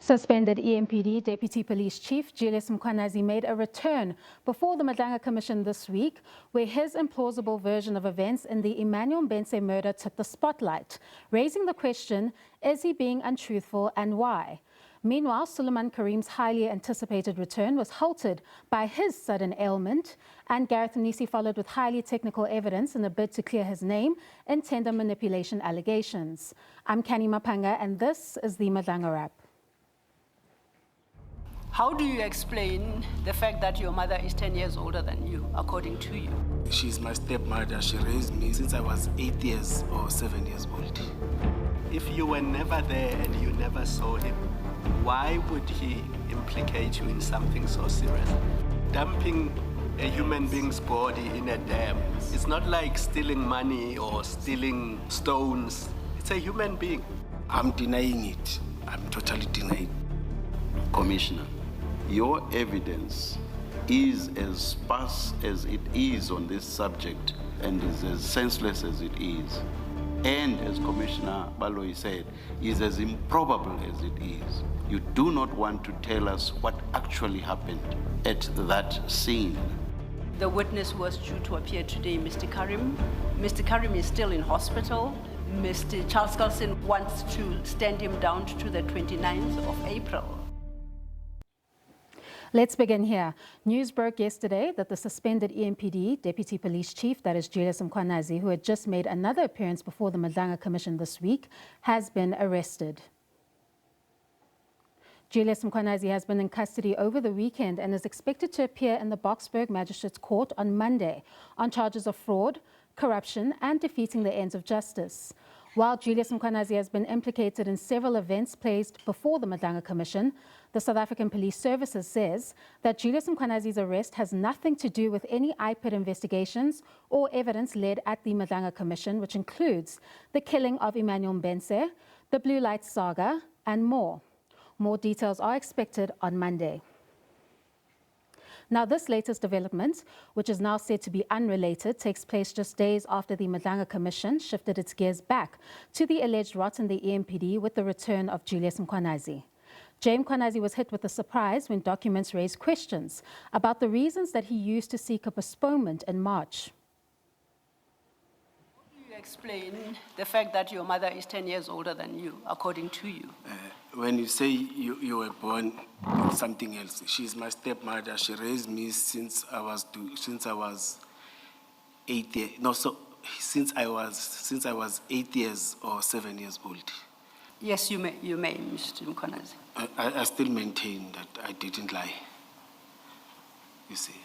Suspended EMPD Deputy Police Chief Julius Mkhwanazi made a return before the Madlanga Commission this week, where his implausible version of events in the Emmanuel Mbense murder took the spotlight, raising the question, is he being untruthful and why? Meanwhile, Suliman Carrim's highly anticipated return was halted by his sudden ailment, and Gareth Nissi followed with highly technical evidence in a bid to clear his name in tender manipulation allegations. I'm Canny Maphanga, and this is the Madlanga Wrap. How do you explain the fact that your mother is 10 years older than you, according to you? She's my stepmother. She raised me since I was 8 years or 7 years old. If you were never there and you never saw him, why would he implicate you in something so serious? Dumping a human being's body in a dam, it's not like stealing money or stealing stones. It's a human being. I'm denying it. I'm totally denying. Commissioner, your evidence is as sparse as it is on this subject and is as senseless as it is. And as Commissioner Baloyi said, is as improbable as it is. You do not want to tell us what actually happened at that scene. The witness who was due to appear today, Mr. Carrim. Mr. Carrim is still in hospital. Mr. Charles Carlson wants to stand him down to the 29th of April. Let's begin here. News broke yesterday that the suspended EMPD Deputy Police Chief, that is Julius Mkhwanazi, who had just made another appearance before the Madlanga Commission this week, has been arrested. Julius Mkhwanazi has been in custody over the weekend and is expected to appear in the Boksburg Magistrates Court on Monday on charges of fraud, corruption and defeating the ends of justice. While Julius Mkhwanazi has been implicated in several events placed before the Madlanga Commission, the South African Police Services says that Julius Mkhwanazi's arrest has nothing to do with any IPID investigations or evidence led at the Madlanga Commission, which includes the killing of Emmanuel Mbense, the Blue Light Saga, and more. More details are expected on Monday. Now, this latest development, which is now said to be unrelated, takes place just days after the Madlanga Commission shifted its gears back to the alleged rot in the EMPD with the return of Julius Mkhwanazi. James Mkhwanazi was hit with a surprise when documents raised questions about the reasons that he used to seek a postponement in March. How do you explain the fact that your mother is 10 years older than you, according to you? When you say you were born with something else, she's my stepmother. She raised me since I was 8 years. No, so since I was 8 years or 7 years old. Yes, you may, Mr. Mkhwanazi. I still maintain that I didn't lie. You see,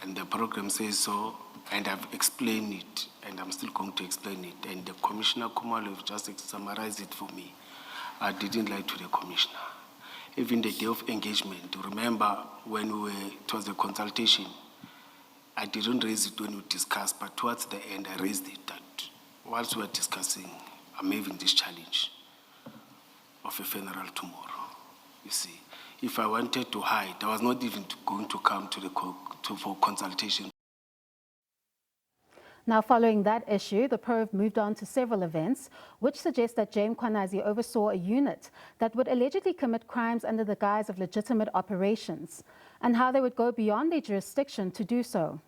and the program says so, and I've explained it, and I'm still going to explain it. And the Commissioner Kumalo just summarized it for me. I didn't lie to the commissioner. Even the day of engagement, remember when it was a consultation, I didn't raise it when we discussed, but towards the end I raised it that whilst we were discussing, I'm having this challenge of a funeral tomorrow. You see, if I wanted to hide, I was not even going to come to for consultation. Now, following that issue, the probe moved on to several events, which suggest that James Mkhwanazi oversaw a unit that would allegedly commit crimes under the guise of legitimate operations, and how they would go beyond their jurisdiction to do so.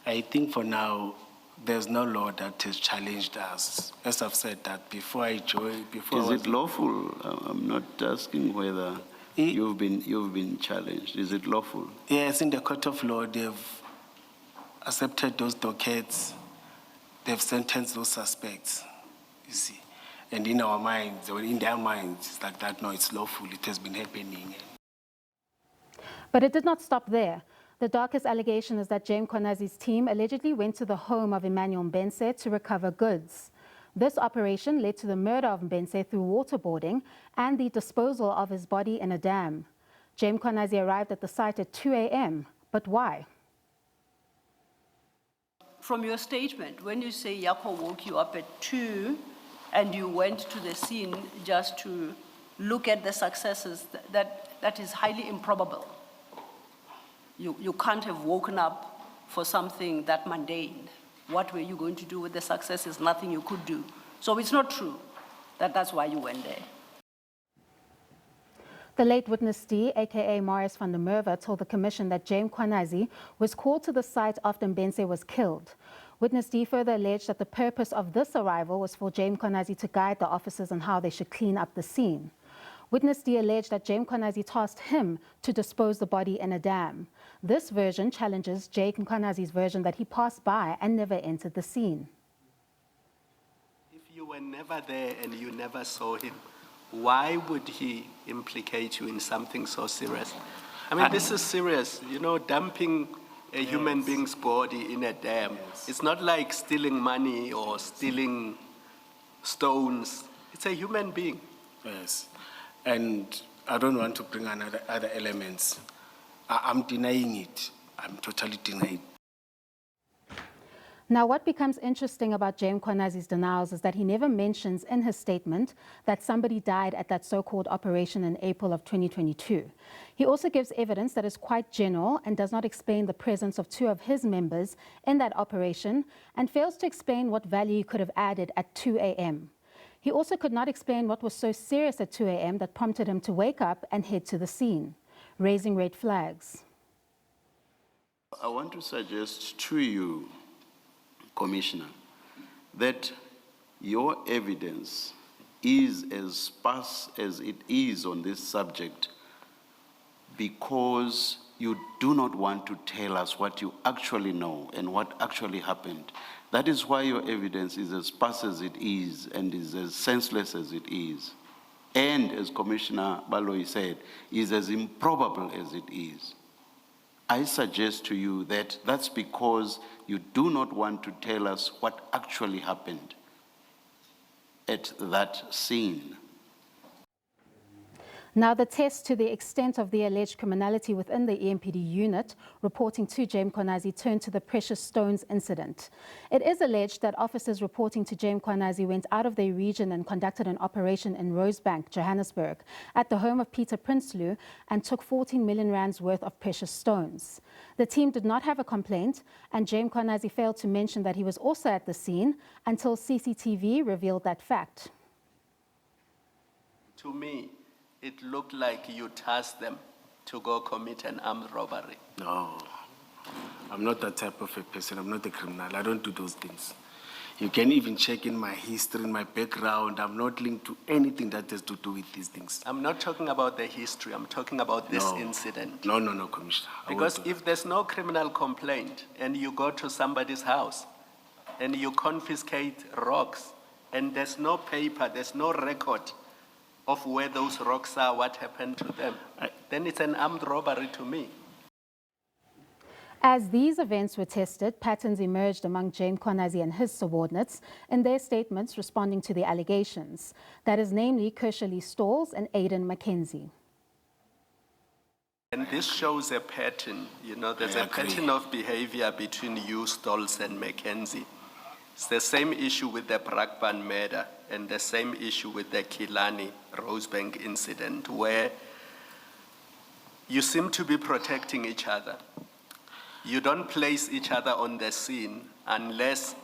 I think for now, there's no law that has challenged us. As I've said that before I joined, Is it lawful? I'm not asking whether you've been challenged. Is it lawful? Yes, in the court of law, they've accepted those dockets, they've sentenced those suspects, you see. And in our minds, or in their minds, it's like that, no, it's lawful, it has been happening. But it did not stop there. The darkest allegation is that James Mkhwanazi's team allegedly went to the home of Emmanuel Mbense to recover goods. This operation led to the murder of Mbense through waterboarding and the disposal of his body in a dam. James Mkhwanazi arrived at the site at 2 a.m. But why? From your statement, when you say Yako woke you up at 2 and you went to the scene just to look at the successes, that is highly improbable. You can't have woken up for something that mundane. What were you going to do with the successes? Nothing you could do. So it's not true that that's why you went there. The late witness D, aka Marius van der Merwe, told the commission that Julius Mkhwanazi was called to the site after Mbense was killed. Witness D further alleged that the purpose of this arrival was for Julius Mkhwanazi to guide the officers on how they should clean up the scene. Witness D alleged that Julius Mkhwanazi tasked him to dispose the body in a dam. This version challenges Julius Mkhwanazi's version that he passed by and never entered the scene. If you were never there and you never saw him, why would he implicate you in something so serious? I mean, this is serious, you know, dumping a human being's body in a dam. It's not like stealing money or stealing stones. It's a human being. Yes, and I don't want to bring other elements. I'm denying it. I'm totally denying it. Now, what becomes interesting about Julius Mkhwanazi's denials is that he never mentions in his statement that somebody died at that so-called operation in April of 2022. He also gives evidence that is quite general and does not explain the presence of 2 of his members in that operation and fails to explain what value he could have added at 2 a.m. He also could not explain what was so serious at 2 a.m. that prompted him to wake up and head to the scene, raising red flags. I want to suggest to you, Commissioner, that your evidence is as sparse as it is on this subject because you do not want to tell us what you actually know and what actually happened. That is why your evidence is as sparse as it is and is as senseless as it is. And as Commissioner Baloyi said, is as improbable as it is. I suggest to you that that's because you do not want to tell us what actually happened at that scene. Now, the test to the extent of the alleged criminality within the EMPD unit reporting to Julius Mkhwanazi turned to the precious stones incident. It is alleged that officers reporting to Julius Mkhwanazi went out of their region and conducted an operation in Rosebank, Johannesburg, at the home of Peter Prinsloo and took 14 million rands worth of precious stones. The team did not have a complaint, and Julius Mkhwanazi failed to mention that he was also at the scene until CCTV revealed that fact. To me, it looked like you tasked them to go commit an armed robbery. No, I'm not that type of a person. I'm not a criminal. I don't do those things. You can even check in my history, in my background. I'm not linked to anything that has to do with these things. I'm not talking about the history. I'm talking about this incident. No, Commissioner. Because if there's no criminal complaint and you go to somebody's house and you confiscate rocks and there's no paper, there's no record of where those rocks are, what happened to them, then it's an armed robbery to me. As these events were tested, patterns emerged among Julius Mkhwanazi and his subordinates in their statements responding to the allegations. That is namely Kershaw Stalls and Aidan Mackenzie. And this shows a pattern, you know, there's a pattern of behavior between you, Stalls, and Mackenzie. It's the same issue with the Brakpan murder and the same issue with the Kilani Rosebank incident, where you seem to be protecting each other. You don't place each other on the scene unless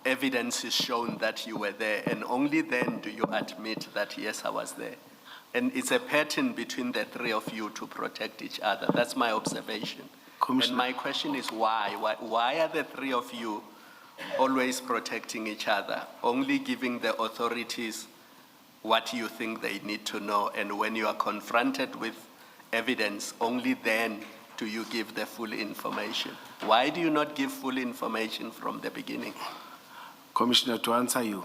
evidence is shown that you were there, and only then do you admit that, yes, I was there. And it's a pattern between the 3 of you to protect each other. That's my observation. And my question is why? Why are the 3 of you always protecting each other, only giving the authorities what you think they need to know, and when you are confronted with evidence, only then do you give the full information? Why do you not give full information from the beginning? Commissioner, to answer you,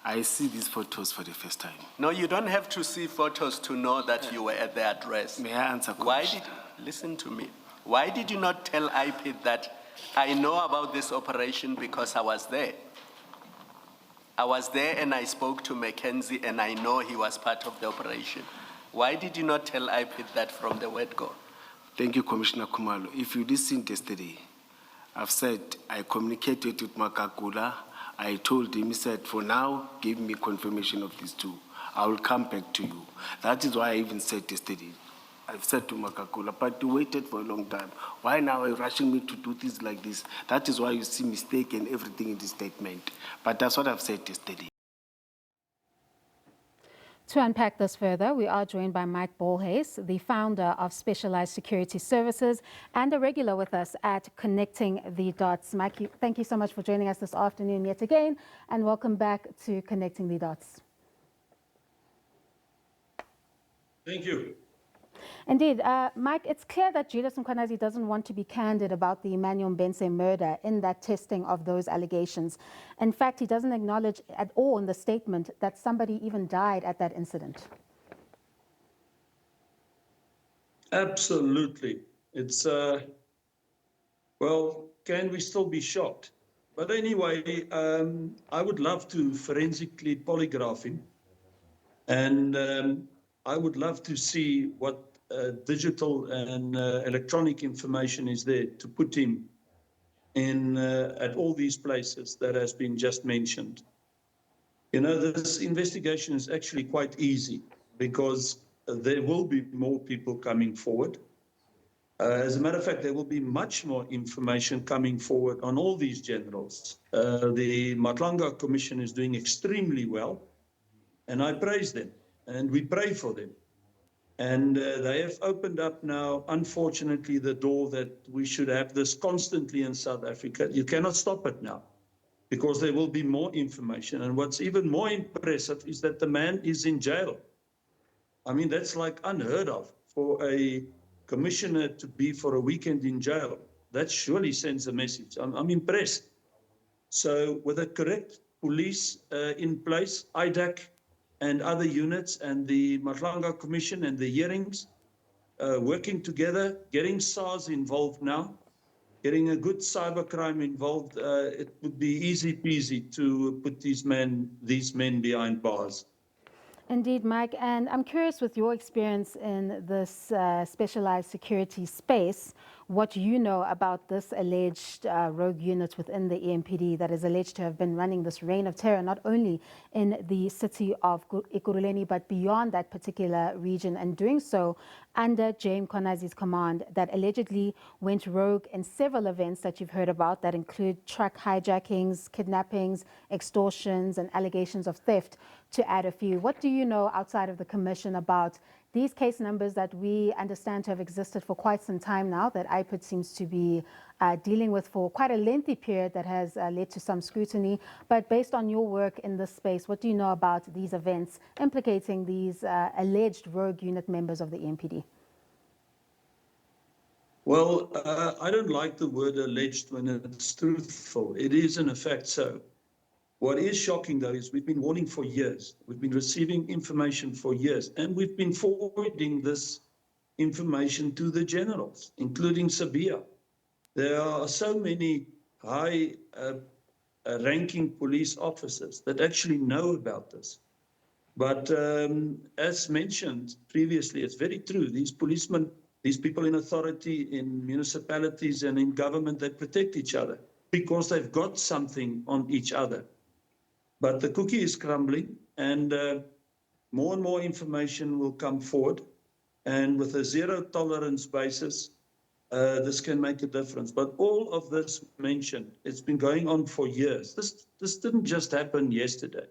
I see these photos for the first time. No, you don't have to see photos to know that you were at the address. May I answer, Commissioner? Listen to me. Why did you not tell IPID that I know about this operation because I was there? I was there and I spoke to Mackenzie and I know he was part of the operation. Why did you not tell IPID that from the word go? Thank you, Commissioner Khumalo. If you listened yesterday, I've said I communicated with Makakula. I told him, he said, for now, give me confirmation of these 2. I will come back to you. That is why I even said yesterday, I've said to Makakula, but you waited for a long time. Why now are you rushing me to do things like this? That is why you see mistake and everything in this statement. But that's what I've said yesterday. To unpack this further, we are joined by Mike Bolhuis, the founder of Specialized Security Services and a regular with us at Connecting the Dots. Mike, thank you so much for joining us this afternoon yet again, and welcome back to Connecting the Dots. Thank you. Indeed. Mike, it's clear that Julius Mkhwanazi doesn't want to be candid about the Emmanuel Mbense murder in that testing of those allegations. In fact, he doesn't acknowledge at all in the statement that somebody even died at that incident. Absolutely. It's, well, can we still be shocked? But anyway, I would love to forensically polygraph him. And I would love to see what digital and electronic information is there to put him in at all these places that has been just mentioned. You know, this investigation is actually quite easy because there will be more people coming forward. As a matter of fact, there will be much more information coming forward on all these generals. The Madlanga Commission is doing extremely well, and I praise them, and we pray for them. And they have opened up now, unfortunately, the door that we should have this constantly in South Africa. You cannot stop it now because there will be more information. And what's even more impressive is that the man is in jail. I mean, that's like unheard of for a commissioner to be for a weekend in jail. That surely sends a message. I'm impressed. So with the correct police in place, IDAC, and other units and the Maphanga Commission and the hearings working together, getting SARS involved now, getting a good cybercrime involved, it would be easy peasy to put these men behind bars. Indeed, Mike, and I'm curious with your experience in this specialized security space, what you know about this alleged rogue unit within the EMPD that is alleged to have been running this reign of terror, not only in the city of Ekurhuleni, but beyond that particular region, and doing so under James Mkhwanazi's command, that allegedly went rogue in several events that you've heard about that include truck hijackings, kidnappings, extortions, and allegations of theft, to add a few. What do you know outside of the commission about these case numbers that we understand to have existed for quite some time now, that IPID seems to be dealing with for quite a lengthy period that has led to some scrutiny? But based on your work in this space, what do you know about these events implicating these alleged rogue unit members of the EMPD? Well, I don't like the word alleged when it's truthful. It is in effect so. What is shocking, though, is we've been warning for years. We've been receiving information for years, and we've been forwarding this information to the generals, including Sabia. There are so many high-ranking police officers that actually know about this. But as mentioned previously, it's very true. These policemen, these people in authority, in municipalities and in government, they protect each other because they've got something on each other. But the cookie is crumbling, and more and more information will come forward. And with a zero-tolerance basis, this can make a difference. But all of this mentioned, it's been going on for years. This didn't just happen yesterday.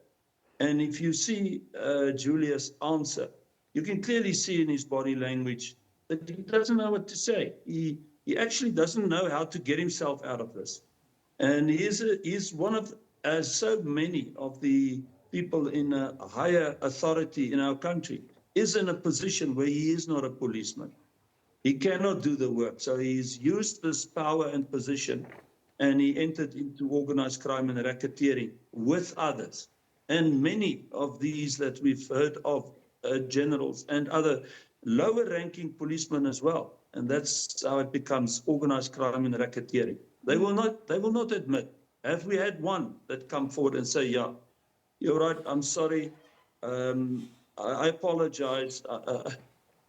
And if you see Julius' answer, you can clearly see in his body language that he doesn't know what to say. He actually doesn't know how to get himself out of this. And he's one of, as so many of the people in a higher authority in our country, is in a position where he is not a policeman. He cannot do the work. So he's used this power and position, and he entered into organized crime and racketeering with others. And many of these that we've heard of, generals and other lower-ranking policemen as well. And that's how it becomes organized crime and racketeering. They will not admit. Have we had one that come forward and say, yeah, you're right, I'm sorry, I apologize,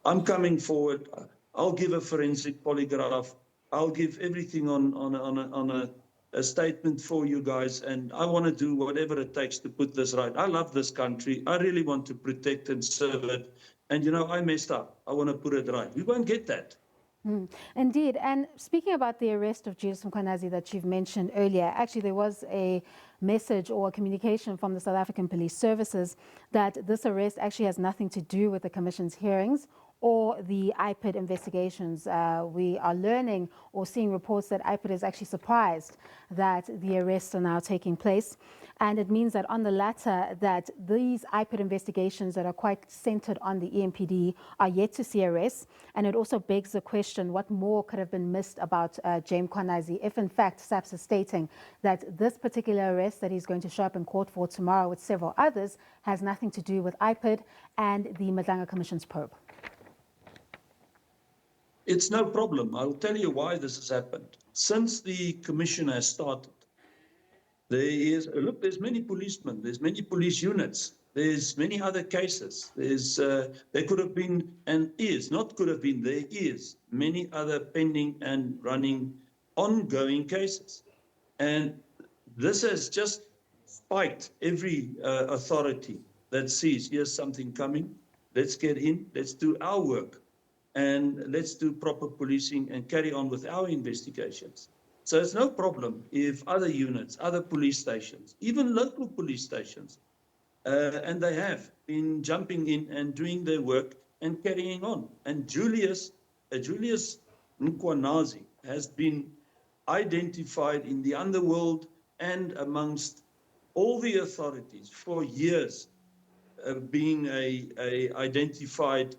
I'm coming forward, I'll give a forensic polygraph, I'll give everything on a statement for you guys, and I want to do whatever it takes to put this right. I love this country, I really want to protect and serve it, and you know, I messed up, I want to put it right. We won't get that. Indeed. And speaking about the arrest of Julius Mkhwanazi that you've mentioned earlier, actually there was a message or a communication from the South African Police Services that this arrest actually has nothing to do with the Commission's hearings or the IPID investigations. We are learning or seeing reports that IPID is actually surprised that the arrests are now taking place. And it means that on the latter, that these IPID investigations that are quite centered on the EMPD are yet to see arrests. And it also begs the question, what more could have been missed about James Mkhwanazi if in fact SABC is stating that this particular arrest that he's going to show up in court for tomorrow with several others has nothing to do with IPID and the Madlanga Commission's probe? It's no problem. I'll tell you why this has happened. Since the commission has started, there's many policemen, there's many police units, there's many other cases. There could have been and is, not could have been, there is many other pending and running ongoing cases. And this has just spiked every authority that sees, here's something coming, let's get in, let's do our work, and let's do proper policing and carry on with our investigations. So it's no problem if other units, other police stations, even local police stations, and they have been jumping in and doing their work and carrying on. And Julius Mkhwanazi has been identified in the underworld and amongst all the authorities for years, being a identified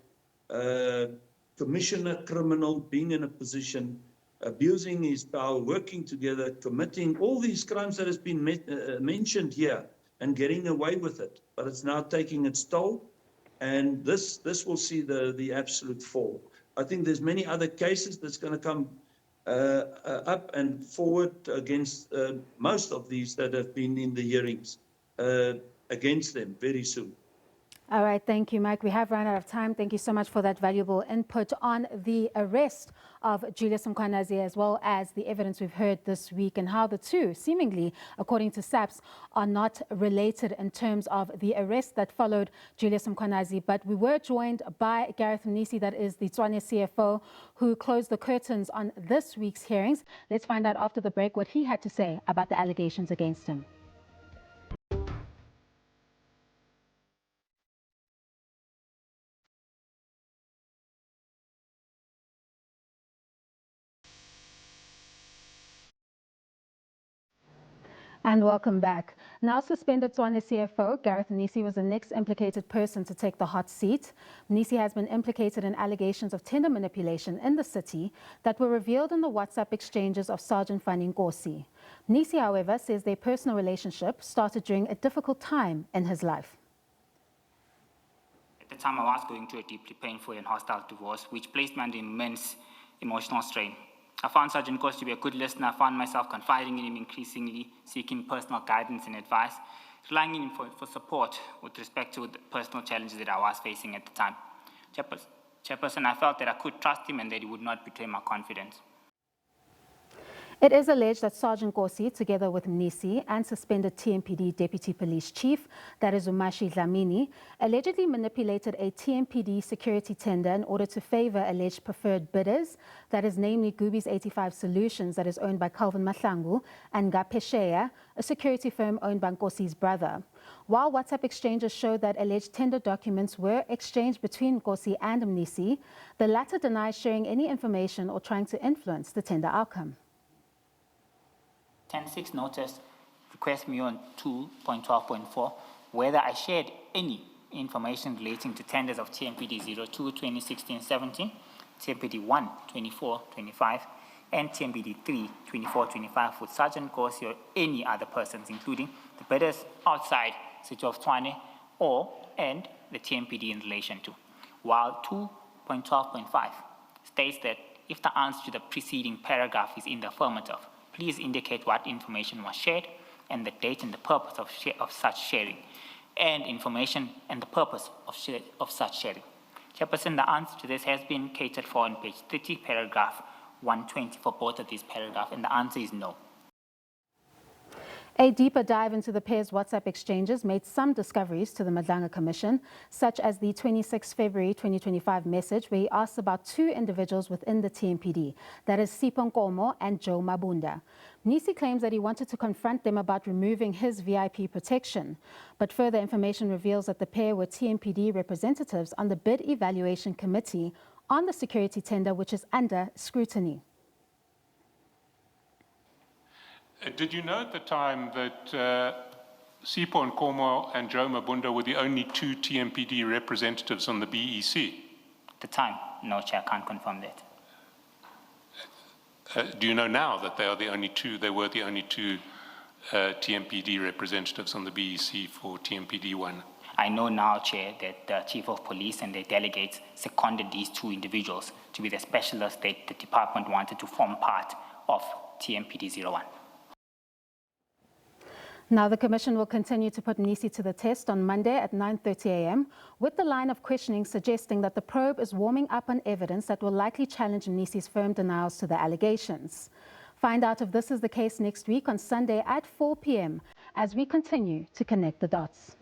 commissioner criminal, being in a position, abusing his power, working together, committing all these crimes that has been mentioned here and getting away with it. But it's now taking its toll, and this will see the absolute fall. I think there's many other cases that's going to come up and forward against most of these that have been in the hearings against them very soon. All right, thank you, Mike. We have run out of time. Thank you so much for that valuable input on the arrest of Julius Mkhwanazi, as well as the evidence we've heard this week and how the two, seemingly, according to SABC, are not related in terms of the arrest that followed Julius Mkhwanazi. But we were joined by Gareth Nissi, that is the Tswane CFO, who closed the curtains on this week's hearings. Let's find out after the break what he had to say about the allegations against him. And welcome back. Now suspended Tswane CFO, Gareth Nissi was the next implicated person to take the hot seat. Nissi has been implicated in allegations of tender manipulation in the city that were revealed in the WhatsApp exchanges of Sergeant Fanny Nkosi. Nissi, however, says their personal relationship started during a difficult time in his life. At the time, I was going through a deeply painful and hostile divorce, which placed me under immense emotional strain. I found Sergeant Nkosi to be a good listener. I found myself confiding in him increasingly, seeking personal guidance and advice, relying on him for support with respect to the personal challenges that I was facing at the time. Chairperson, I felt that I could trust him and that he would not betray my confidence. It is alleged that Sergeant Nkosi, together with Mnisi and suspended TMPD Deputy Police Chief, that is Umashi Dlamini, allegedly manipulated a TMPD security tender in order to favor alleged preferred bidders, that is namely Gubi's 85 Solutions, that is owned by Calvin Mahlangu, and Ngapesheya, a security firm owned by Nkosi's brother. While WhatsApp exchanges show that alleged tender documents were exchanged between Nkosi and Mnisi, the latter denies sharing any information or trying to influence the tender outcome. 10.6 notice requests me on 2.12.4 whether I shared any information relating to tenders of TMPD 02 2016-17, TMPD 1 24-25, and TMPD 3 24-25 with Sergeant Nkosi or any other persons, including the bidders outside City of Tshwane and the TMPD in relation to. While 2.12.5 states that if the answer to the preceding paragraph is in the affirmative, please indicate what information was shared and the date and the purpose of such sharing, and information and the purpose of such sharing. Chairperson, the answer to this has been catered for on page 30, paragraph 120 for both of these paragraphs, and the answer is no. A deeper dive into the pair's WhatsApp exchanges made some discoveries to the Madlanga Commission, such as the 26 February 2025 message where he asked about two individuals within the TMPD, that is Sipho Nkomo and Joe Mabunda. Nissi claims that he wanted to confront them about removing his VIP protection, but further information reveals that the pair were TMPD representatives on the Bid Evaluation Committee on the security tender, which is under scrutiny. Did you know at the time that Sipho Nkomo and Joe Mabunda were the only two TMPD representatives on the BEC? At the time, no, Chair, I can't confirm that. Do you know now that they were the only two TMPD representatives on the BEC for TMPD 1? I know now, Chair, that the Chief of Police and their delegates seconded these two individuals to be the specialists that the department wanted to form part of TMPD 01. Now, the Commission will continue to put Nissi to the test on Monday at 9:30 a.m. with the line of questioning suggesting that the probe is warming up on evidence that will likely challenge Nissi's firm denials to the allegations. Find out if this is the case next week on Sunday at 4 p.m. as we continue to connect the dots.